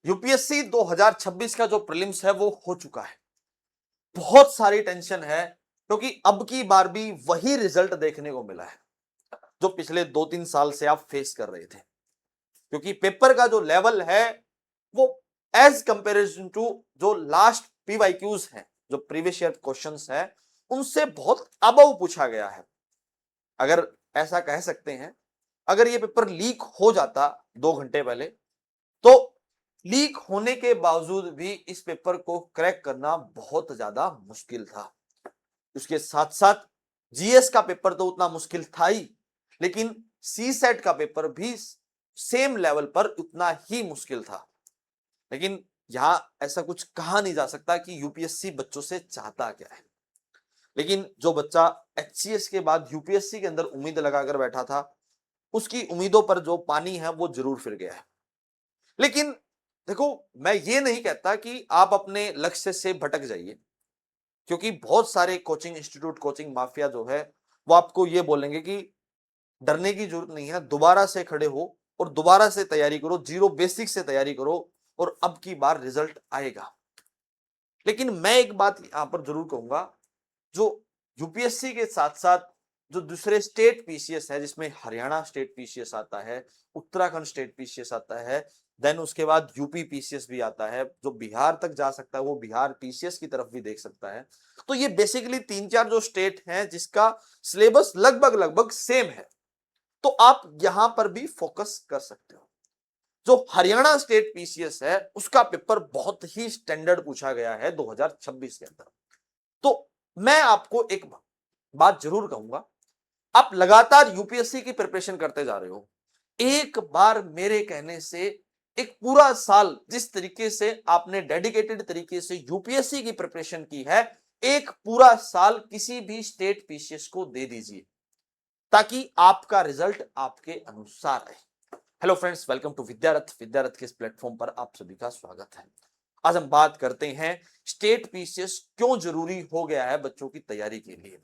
UPSC 2026 का जो prelims है वो हो चुका है। बहुत सारी टेंशन है क्योंकि अब की बार भी वही रिजल्ट देखने को मिला है जो पिछले 2-3 साल से आप फेस कर रहे थे। क्योंकि पेपर का जो लेवल है वो एज कंपैरिजन टू जो लास्ट पीवाईक्यूज हैं, जो प्रीवियस ईयर क्वेश्चंस हैं, उनसे बहुत अबव पूछा गया है। अगर ऐसा कह सकते हैं, अगर ये पेपर लीक हो जाता 2 घंटे पहले, तो लीक होने के बावजूद भी इस पेपर को क्रैक करना बहुत ज्यादा मुश्किल था। उसके साथ साथ जीएस का पेपर तो उतना मुश्किल था ही, लेकिन सी सेट का पेपर भी सेम लेवल पर उतना ही मुश्किल था। लेकिन यहां ऐसा कुछ कहा नहीं जा सकता कि यूपीएससी बच्चों से चाहता क्या है। लेकिन जो बच्चा एचसीएस के बाद यूपीएससी के अंदर उम्मीद लगाकर बैठा था, उसकी उम्मीदों पर जो पानी है वो जरूर फिर गया है। लेकिन देखो, मैं ये नहीं कहता कि आप अपने लक्ष्य से भटक जाइए, क्योंकि बहुत सारे कोचिंग इंस्टीट्यूट, कोचिंग माफिया जो है वो आपको ये बोलेंगे कि डरने की जरूरत नहीं है, दोबारा से खड़े हो और दोबारा से तैयारी करो, जीरो बेसिक से तैयारी करो और अब की बार रिजल्ट आएगा। लेकिन मैं एक बात यहां पर जरूर कहूंगा, जो यूपीएससी के साथ साथ जो दूसरे स्टेट पीसीएस है, जिसमें हरियाणा स्टेट पीसीएस आता है, उत्तराखंड स्टेट पीसीएस आता है, देन उसके बाद यूपी पीसीएस भी आता है, जो बिहार तक जा सकता है वो बिहार पीसीएस की तरफ भी देख सकता है। तो ये बेसिकली 3-4 जो स्टेट हैं जिसका सिलेबस लगभग लगभग सेम है, तो आप यहां पर भी फोकस कर सकते हो। जो हरियाणा स्टेट पीसीएस है उसका पेपर बहुत ही स्टैंडर्ड पूछा गया है 2026 के अंदर। तो मैं आपको एक बात जरूर कहूंगा, आप लगातार यूपीएससी की प्रिपरेशन करते जा रहे हो, एक बार मेरे कहने से एक पूरा साल जिस तरीके से आपने डेडिकेटेड तरीके से यूपीएससी की प्रिपरेशन की है, एक पूरा साल किसी भी स्टेट पीसीएस को दे दीजिए ताकि आपका रिजल्ट आपके अनुसार आए। Hello friends, welcome to Vidyarath. Vidyarath के इस प्लेटफॉर्म पर आप सभी का स्वागत है। आज हम बात करते हैं स्टेट पीसीएस क्यों जरूरी हो गया है बच्चों की तैयारी के लिए।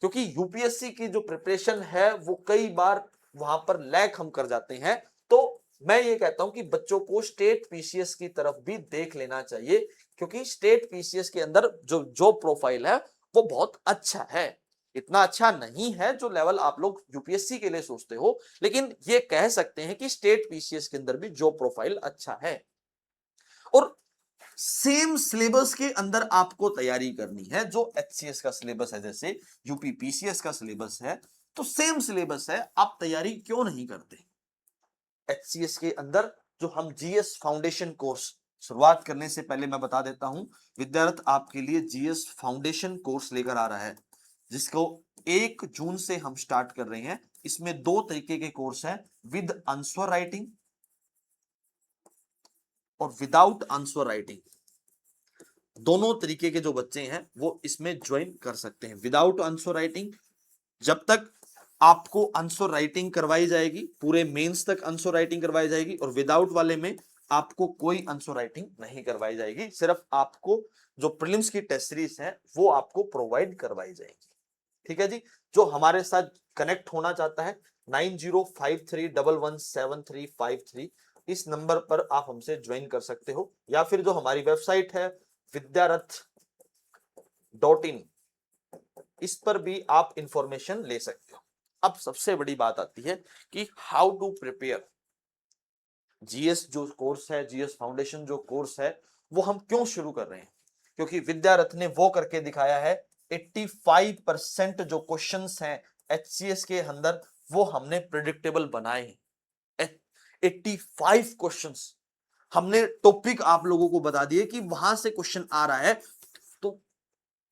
क्योंकि यूपीएससी की जो प्रिपरेशन है वो कई बार वहां पर लैग हम कर जाते हैं। तो मैं ये कहता हूं कि बच्चों को स्टेट पीसीएस की तरफ भी देख लेना चाहिए, क्योंकि स्टेट पीसीएस के अंदर जो जो प्रोफाइल है वो बहुत अच्छा है। इतना अच्छा नहीं है जो लेवल आप लोग यूपीएससी के लिए सोचते हो, लेकिन ये कह सकते हैं कि स्टेट पीसीएस के अंदर भी जो प्रोफाइल अच्छा है। और सेम सिलेबस के अंदर आपको तैयारी करनी है, जो एचसीएस का सिलेबस है, जैसे यूपी पीसीएस का सिलेबस है, तो सेम सिलेबस है, आप तैयारी क्यों नहीं करते। एचसीएस के अंदर जो हम जीएस फाउंडेशन कोर्स, शुरुआत करने से पहले मैं बता देता हूं, विद्यार्थ आपके लिए जीएस फाउंडेशन कोर्स लेकर आ रहा है, जिसको 1 जून से हम स्टार्ट कर रहे हैं। इसमें 2 तरीके के कोर्स हैं, विद आंसर राइटिंग और विदाउट आंसर राइटिंग। दोनों तरीके के जो बच्चे हैं वो इसमें ज्वाइन कर सकते हैं। विदाउट आंसर राइटिंग, जब तक आपको आंसर राइटिंग करवाई जाएगी, पूरे मेंस तक आंसर राइटिंग करवाई जाएगी, और विदाउट वाले में आपको कोई आंसर राइटिंग नहीं करवाई जाएगी, सिर्फ आपको जो प्रीलिम्स की टेस्ट सीरीज है वो आपको प्रोवाइड करवाई जाएगी। ठीक है जी। जो हमारे साथ कनेक्ट होना चाहता है, 9053117353, इस नंबर पर आप हमसे ज्वाइन कर सकते हो, या फिर जो हमारी वेबसाइट है vidyarath.in, इस पर भी आप इंफॉर्मेशन ले सकते हो। अब सबसे बड़ी बात आती है कि हाउ टू प्रिपेयर। जीएस जो कोर्स है, जीएस फाउंडेशन जो कोर्स है, वो हम क्यों शुरू कर रहे हैं? क्योंकि विद्यारथ ने वो करके दिखाया है, 85% जो क्वेश्चंस हैं एचसीएस के अंदर वो हमने प्रेडिक्टेबल बनाए हैं। 85 क्वेश्चंस हमने टॉपिक आप लोगों को बता दिए कि वहां से क्वेश्चन आ रहा है। तो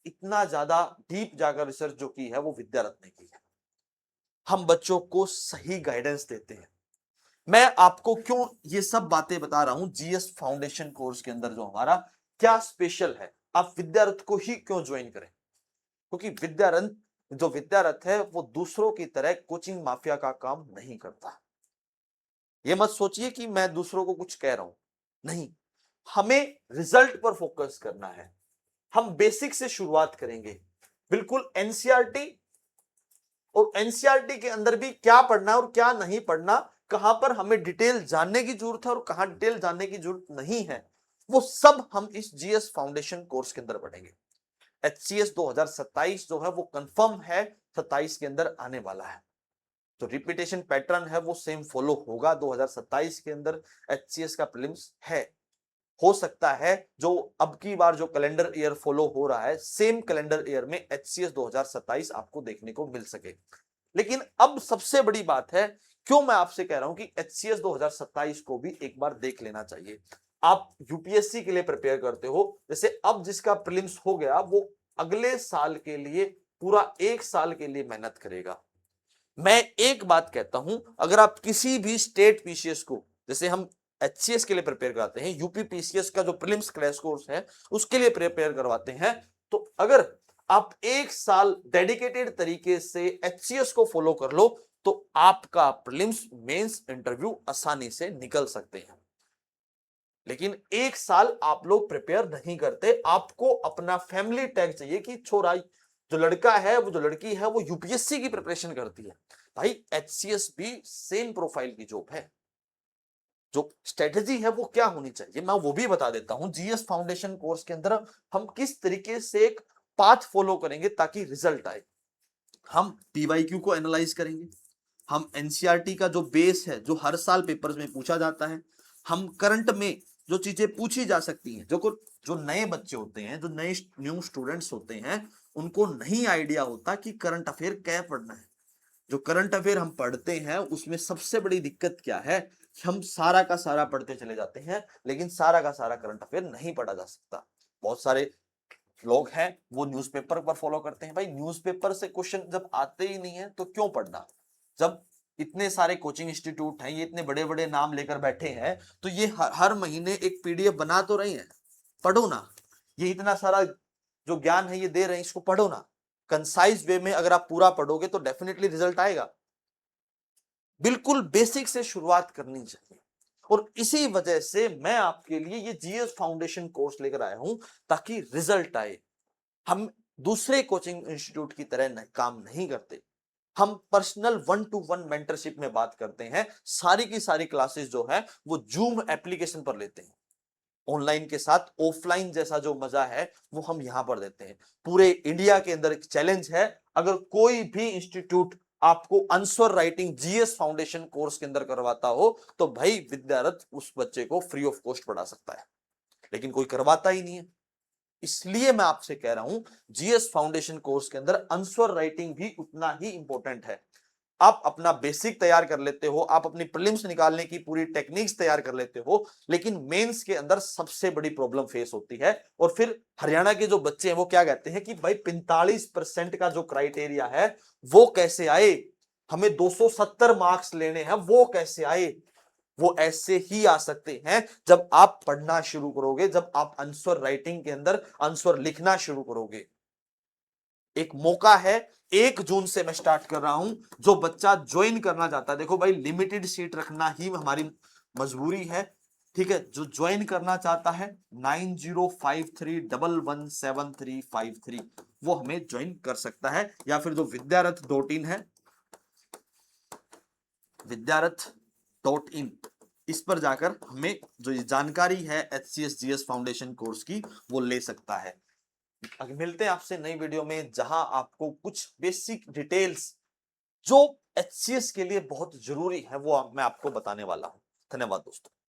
इतना ज्यादा डीप जाकर रिसर्च जो की है वो विद्यारथ ने की है। हम बच्चों को सही गाइडेंस देते हैं। मैं आपको क्यों ये सब बातें बता रहा हूं, जीएस फाउंडेशन कोर्स के अंदर जो हमारा क्या स्पेशल है, आप विद्यारथ को ही क्यों ज्वाइन करें? क्योंकि विद्यारथ है वो दूसरों की तरह कोचिंग माफिया का काम नहीं करता। ये मत सोचिए कि मैं दूसरों को कुछ कह रहा हूं, नहीं, हमें रिजल्ट पर फोकस करना है। हम बेसिक से शुरुआत करेंगे, बिल्कुल एनसीईआरटी, और एनसीईआरटी के अंदर भी क्या पढ़ना है और क्या नहीं पढ़ना कहां पर हमें डिटेल जानने की जरूरत है और कहां डिटेल जानने की जरूरत नहीं है, वो सब हम इस जीएस फाउंडेशन कोर्स के अंदर पढ़ेंगे। एचसीएस 2027 जो है वो कंफर्म है 27 के अंदर आने वाला है। तो रिपीटेशन पैटर्न है वो सेम फॉलो होगा 2027 के अंदर। एचसीएस का प्रीलिम्स है, हो सकता है जो अब की बार जो कैलेंडर ईयर फॉलो हो रहा है सेम कैलेंडर ईयर में एचसीएस 2027 आपको देखने को मिल सके। लेकिन अब सबसे बड़ी बात है, क्यों मैं आपसे कह रहा हूं कि एचसीएस 2027 को भी एक बार देख लेना चाहिए। आप यूपीएससी के लिए प्रिपेयर करते हो, जैसे अब जिसका प्रीलिम्स हो गया वो अगले साल के लिए पूरा 1 साल के लिए मेहनत करेगा। मैं एक बात कहता हूं, अगर आप किसी भी स्टेट पीसीएस को, जैसे हम एचसीएस के लिए प्रिपेयर कराते हैं, यूपी पीसीएस का जो प्रीलिम्स क्रैश कोर्स है उसके लिए प्रिपेयर करवाते हैं, तो अगर आप 1 साल डेडिकेटेड तरीके से एचसीएस को फॉलो कर लो तो आपका प्रीलिम्स मेंस इंटरव्यू आसानी से निकल सकते हैं। लेकिन 1 साल आप लोग प्रिपेयर नहीं करते, आपको अपना फैमिली टैग चाहिए कि छोरा जो लड़का है वो जो लड़की है वो यूपीएससी की प्रिपरेशन करती है। भाई एचसीएस भी सेम प्रोफाइल की जॉब है, जो स्ट्रेटेजी है वो क्या होनी चाहिए मैं वो भी बता देता हूं। जीएस फाउंडेशन कोर्स के अंदर हम किस तरीके से एक पाथ फॉलो करेंगे ताकि रिजल्ट आए। हम पीवाईक्यू को एनालाइज करेंगे, हम एनसीईआरटी का जो बेस है जो हर साल पेपर्स में पूछा जाता है, हम करंट में जो चीजें पूछी जा सकती हैं, जो नए बच्चे होते हैं, जो नए न्यू स्टूडेंट्स होते हैं, उनको नहीं आइडिया होता कि करंट अफेयर क्या पढ़ना है। जो करंट अफेयर हम पढ़ते हैं उसमें सबसे बड़ी दिक्कत क्या है, हम सारा का सारा पढ़ते चले जाते हैं लेकिन सारा का सारा करंट अफेयर नहीं पढ़ा जा सकता। बहुत सारे लोग हैं वो न्यूज़पेपर पर फॉलो करते हैं। भाई न्यूज़पेपर से क्वेश्चन जब आते ही नहीं है तो क्यों पढ़ना। जब इतने सारे कोचिंग इंस्टीट्यूट हैं, ये इतने बड़े बड़े नाम लेकर बैठे हैं, तो ये हर महीने एक पीडीएफ बना तो रही हैं, पढ़ो ना। ये इतना सारा जो ज्ञान है ये दे रहे हैं, इसको पढ़ो ना। कंसाइज वे में अगर आप पूरा पढ़ोगे तो डेफिनेटली रिजल्ट आएगा। बिल्कुल बेसिक से शुरुआत करनी चाहिए और इसी वजह से मैं आपके लिए ये जीएस फाउंडेशन कोर्स लेकर आया हूं ताकि रिजल्ट आए। हम दूसरे कोचिंग इंस्टीट्यूट की तरह काम नहीं करते, हम पर्सनल 1-to-1 मेंटरशिप में बात करते हैं। सारी की सारी क्लासेस जो है वो जूम एप्लीकेशन पर लेते हैं। ऑनलाइन के साथ ऑफलाइन जैसा जो मजा है वो हम यहां पर देते हैं। पूरे इंडिया के अंदर एक चैलेंज है, अगर कोई भी इंस्टीट्यूट आपको answer writing GS foundation course के अंदर करवाता हो तो भाई विद्यारथ उस बच्चे को फ्री ऑफ कॉस्ट पढ़ा सकता है, लेकिन कोई करवाता ही नहीं है। इसलिए मैं आपसे कह रहा हूं जीएस फाउंडेशन कोर्स के अंदर आंसर राइटिंग भी उतना ही इंपॉर्टेंट है। आप अपना बेसिक तैयार कर लेते हो, आप अपनी प्रीलिम्स निकालने की पूरी टेक्निक्स तैयार कर लेते हो, लेकिन मेंस के अंदर सबसे बड़ी प्रॉब्लम फेस होती है। और फिर हरियाणा के जो बच्चे हैं वो क्या कहते हैं कि भाई 45% का जो क्राइटेरिया है वो कैसे आए, हमें 270 मार्क्स लेने हैं वो कैसे आए। वो ऐसे ही आ सकते हैं जब आप पढ़ना शुरू करोगे, जब आप आंसर राइटिंग के अंदर आंसर लिखना शुरू करोगे। एक मौका है, 1 जून से मैं स्टार्ट कर रहा हूं। जो बच्चा ज्वाइन करना चाहता है, देखो भाई लिमिटेड सीट रखना ही हमारी मजबूरी है, ठीक है। जो ज्वाइन करना चाहता है 9053117353 वो हमें ज्वाइन कर सकता है, या फिर जो विद्यारथ.in है, विद्यारथ.in, इस पर जाकर हमें जो जानकारी है एचसीएस जीएस फाउंडेशन कोर्स की वो ले सकता है। मिलते हैं आपसे नई वीडियो में जहां आपको कुछ बेसिक डिटेल्स जो एचसीएस के लिए बहुत जरूरी है वो मैं आपको बताने वाला हूं। धन्यवाद दोस्तों।